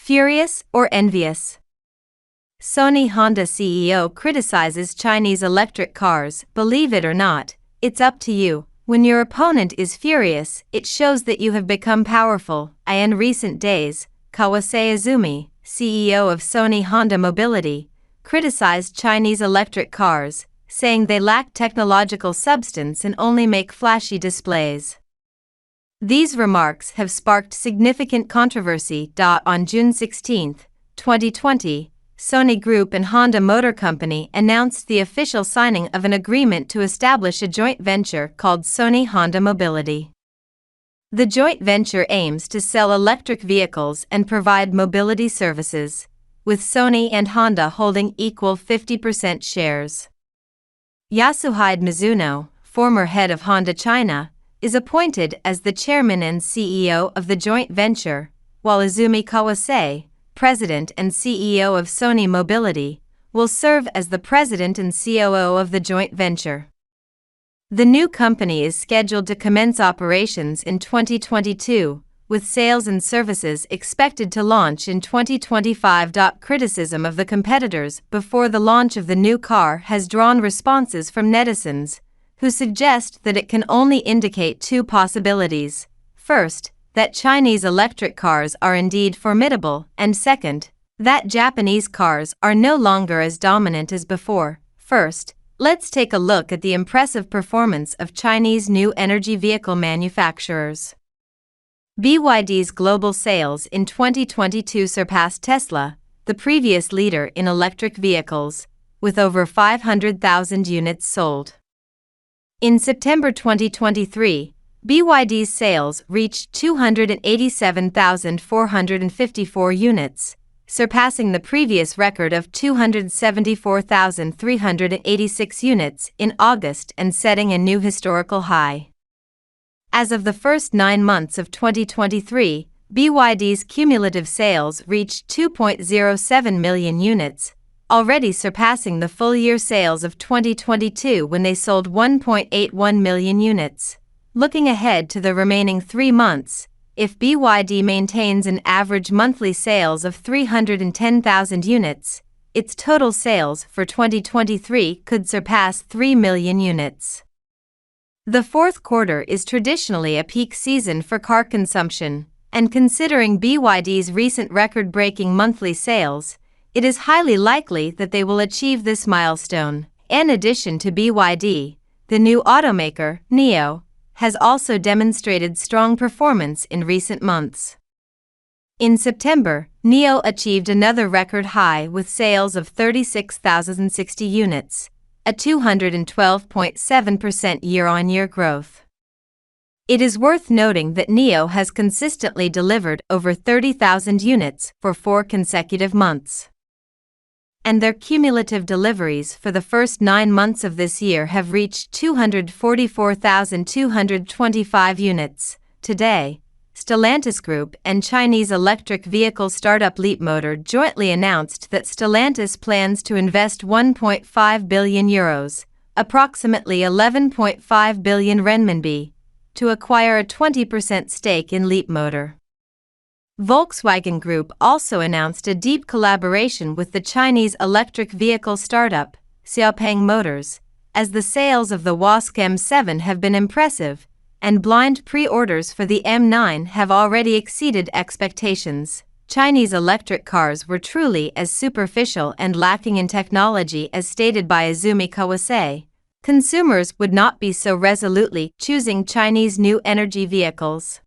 Furious or envious? Sony Honda CEO criticizes Chinese electric cars. Believe it or not, it's up to you. When your opponent is furious, it shows that you have become powerful. In recent days, Kawasei Izumi, CEO of Sony Honda Mobility, criticized Chinese electric cars, saying they lack technological substance and only make flashy displays. These remarks have sparked significant controversy. On June 16, 2020, Sony Group and Honda Motor Company announced the official signing of an agreement to establish a joint venture called Sony Honda Mobility. The joint venture aims to sell electric vehicles and provide mobility services, with Sony and Honda holding equal 50% shares. Yasuhide Mizuno, former head of Honda China, is appointed as the chairman and CEO of the joint venture, while Izumi Kawasei, President and CEO of Sony Mobility, will serve as the President and COO of the joint venture. The new company is scheduled to commence operations in 2022, with sales and services expected to launch in 2025. Criticism of the competitors before the launch of the new car has drawn responses from netizens, who suggest that it can only indicate two possibilities. First, that Chinese electric cars are indeed formidable, and second, that Japanese cars are no longer as dominant as before. First, let's take a look at the impressive performance of Chinese new energy vehicle manufacturers. BYD's global sales in 2022 surpassed Tesla, the previous leader in electric vehicles, with over 500,000 units sold. In September 2023, BYD's sales reached 287,454 units, surpassing the previous record of 274,386 units in August and setting a new historical high. As of the first 9 months of 2023, BYD's cumulative sales reached 2.07 million units, already surpassing the full-year sales of 2022 when they sold 1.81 million units. Looking ahead to the remaining 3 months, if BYD maintains an average monthly sales of 310,000 units, its total sales for 2023 could surpass 3 million units. The fourth quarter is traditionally a peak season for car consumption, and considering BYD's recent record-breaking monthly sales, it is highly likely that they will achieve this milestone. In addition to BYD, the new automaker, NIO, has also demonstrated strong performance in recent months. In September, NIO achieved another record high with sales of 36,060 units, a 212.7% year-on-year growth. It is worth noting that NIO has consistently delivered over 30,000 units for 4 consecutive months. And their cumulative deliveries for the first 9 months of this year have reached 244,225 units. Today, Stellantis Group and Chinese electric vehicle startup Leapmotor jointly announced that Stellantis plans to invest 1.5 billion euros, approximately 11.5 billion renminbi, to acquire a 20% stake in Leapmotor. Volkswagen Group also announced a deep collaboration with the Chinese electric vehicle startup, Xiaopeng Motors, as the sales of the Wask M7 have been impressive, and blind pre-orders for the M9 have already exceeded expectations. Chinese electric cars were truly as superficial and lacking in technology as stated by Izumi Kawasei. Consumers would not be so resolutely choosing Chinese new energy vehicles.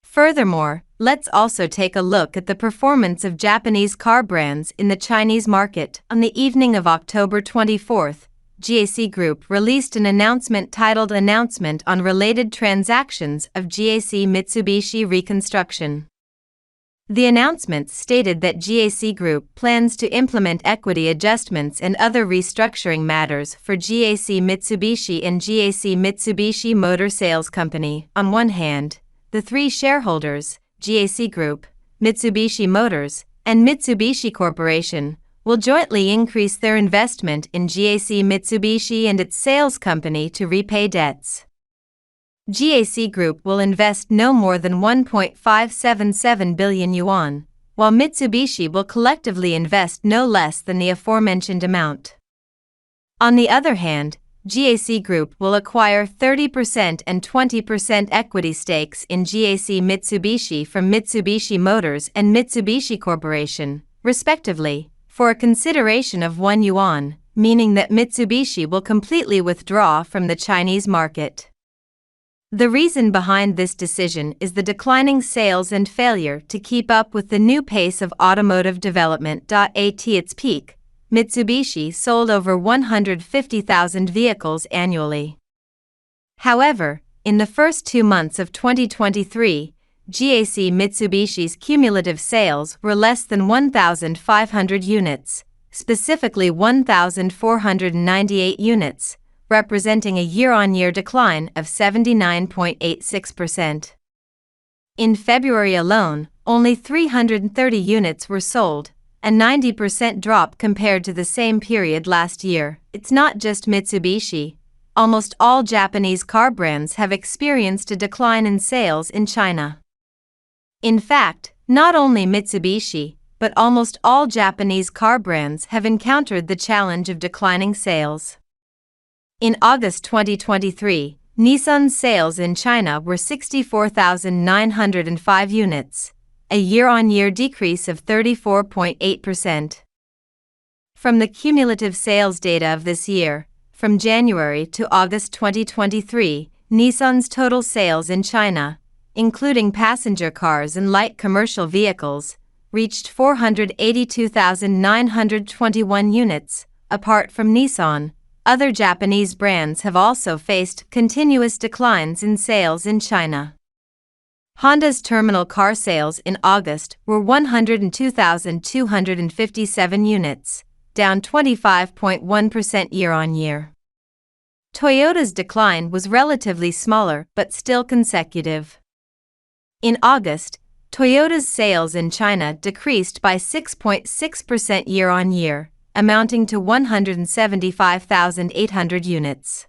Furthermore, let's also take a look at the performance of Japanese car brands in the Chinese market. On the evening of October 24, GAC Group released an announcement titled Announcement on Related Transactions of GAC Mitsubishi Reconstruction. The announcement stated that GAC Group plans to implement equity adjustments and other restructuring matters for GAC Mitsubishi and GAC Mitsubishi Motor Sales Company. On one hand, the 3 shareholders, GAC Group, Mitsubishi Motors, and Mitsubishi Corporation, will jointly increase their investment in GAC Mitsubishi and its sales company to repay debts. GAC Group will invest no more than 1.577 billion yuan, while Mitsubishi will collectively invest no less than the aforementioned amount. On the other hand, GAC Group will acquire 30% and 20% equity stakes in GAC Mitsubishi from Mitsubishi Motors and Mitsubishi Corporation, respectively, for a consideration of $1, meaning that Mitsubishi will completely withdraw from the Chinese market. The reason behind this decision is the declining sales and failure to keep up with the new pace of automotive development. At its peak, Mitsubishi sold over 150,000 vehicles annually. However, in the first 2 months of 2023, GAC Mitsubishi's cumulative sales were less than 1,500 units, specifically 1,498 units, representing a year-on-year decline of 79.86%. In February alone, only 330 units were sold, a 90% drop compared to the same period last year. It's not just Mitsubishi. Almost all Japanese car brands have experienced a decline in sales in China. In fact, not only Mitsubishi, but almost all Japanese car brands have encountered the challenge of declining sales. In August 2023, Nissan's sales in China were 64,905 units, a year-on-year decrease of 34.8%. From the cumulative sales data of this year, from January to August 2023, Nissan's total sales in China, including passenger cars and light commercial vehicles, reached 482,921 units. Apart from Nissan, other Japanese brands have also faced continuous declines in sales in China. Honda's terminal car sales in August were 102,257 units, down 25.1% year-on-year. Toyota's decline was relatively smaller but still consecutive. In August, Toyota's sales in China decreased by 6.6% year-on-year, amounting to 175,800 units.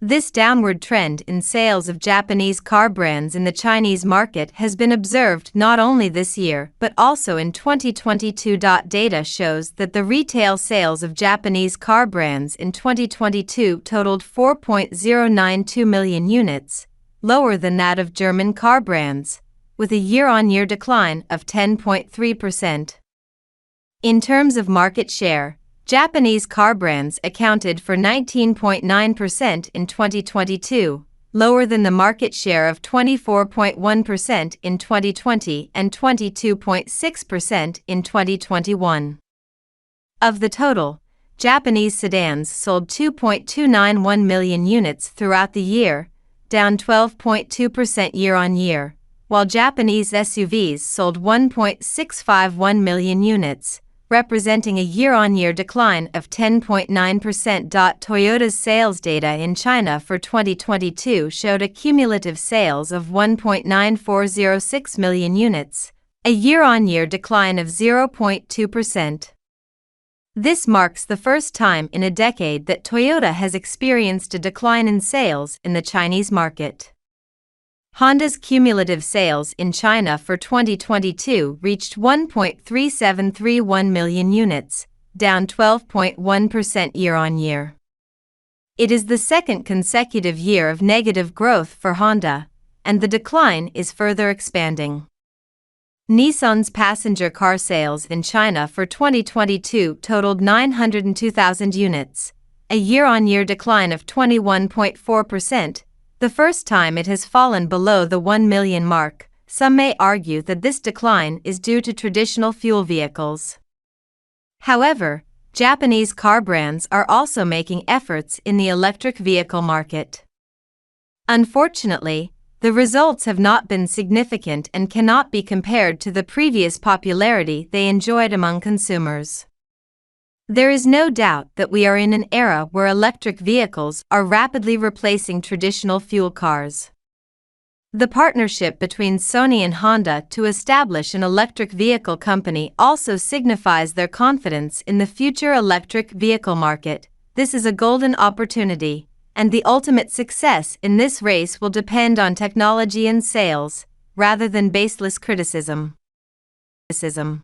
This downward trend in sales of Japanese car brands in the Chinese market has been observed not only this year but also in 2022. Data shows that the retail sales of Japanese car brands in 2022 totaled 4.092 million units, lower than that of German car brands, with a year-on-year decline of 10.3%. In terms of market share, Japanese car brands accounted for 19.9% in 2022, lower than the market share of 24.1% in 2020 and 22.6% in 2021. Of the total, Japanese sedans sold 2.291 million units throughout the year, down 12.2% year-on-year, while Japanese SUVs sold 1.651 million units, representing a year-on-year decline of 10.9%. Toyota's sales data in China for 2022 showed a cumulative sales of 1.9406 million units, a year-on-year decline of 0.2%. This marks the first time in a decade that Toyota has experienced a decline in sales in the Chinese market. Honda's cumulative sales in China for 2022 reached 1.3731 million units, down 12.1% year-on-year. It is the second consecutive year of negative growth for Honda, and the decline is further expanding. Nissan's passenger car sales in China for 2022 totaled 902,000 units, a year-on-year decline of 21.4%, the first time it has fallen below the 1 million mark. Some may argue that this decline is due to traditional fuel vehicles. However, Japanese car brands are also making efforts in the electric vehicle market. Unfortunately, the results have not been significant and cannot be compared to the previous popularity they enjoyed among consumers. There is no doubt that we are in an era where electric vehicles are rapidly replacing traditional fuel cars. The partnership between Sony and Honda to establish an electric vehicle company also signifies their confidence in the future electric vehicle market. This is a golden opportunity, and the ultimate success in this race will depend on technology and sales, rather than baseless criticism. criticism.